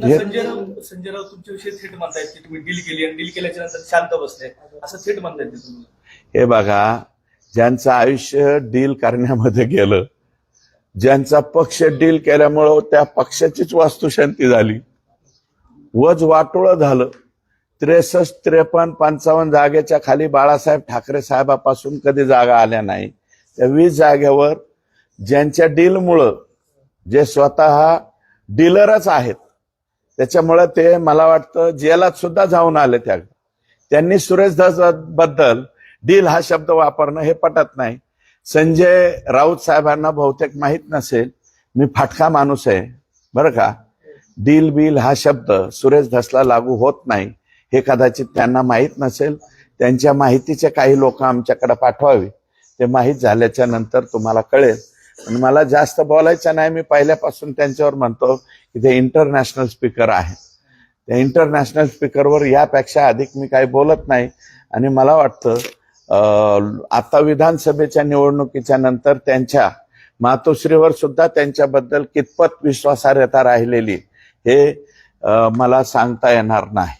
संजय राऊत तुमच्याविषयी थेट म्हणतायत की तुम्ही डील केली आणि डील केल्याच्या नंतर शांत बसले, असं थेट म्हणतायत तुम्ही. हे बघा, ज्यांचं आयुष्य डील करण्यामध्ये गेलं, ज्यांचा पक्ष डील केल्यामुळं त्या पक्षाचीच वास्तुशांती झाली, वज वाटोळं झालं. 63, 53, 55 जागेच्या खाली बाळासाहेब ठाकरे साहेबापासून कधी जागा आल्या नाही. त्या 20 जागेवर ज्यांच्या डीलमुळं, जे स्वतः डीलरच आहेत, त्याच्यामुळे ते मला वाटतं जेलात सुद्धा जाऊन आले. त्यांनी सुरेश धस बद्दल डील हा शब्द वापरणं हे पटत नाही. संजय राऊत साहेबांना बहुतेक माहित नसेल, मी फाटका माणूस आहे बरं का. डील बिल हा शब्द सुरेश धसला लागू होत नाही हे कदाचित त्यांना माहित नसेल. त्यांच्या माहितीचे काही लोक आमच्याकडे पाठवावे, ते माहीत झाल्याच्या नंतर तुम्हाला कळेल. पण मला जास्त बोलायचं नाही. मी पहिल्यापासून त्यांच्यावर म्हणतो की ते इंटरनॅशनल स्पीकर आहे. त्या इंटरनॅशनल स्पीकरवर यापेक्षा अधिक मी काही बोलत नाही. आणि मला वाटतं आता विधानसभेच्या निवडणुकीच्या नंतर त्यांच्या मातोश्रीवर सुद्धा त्यांच्याबद्दल कितपत विश्वासार्हता राहिलेली हे मला सांगता येणार नाही.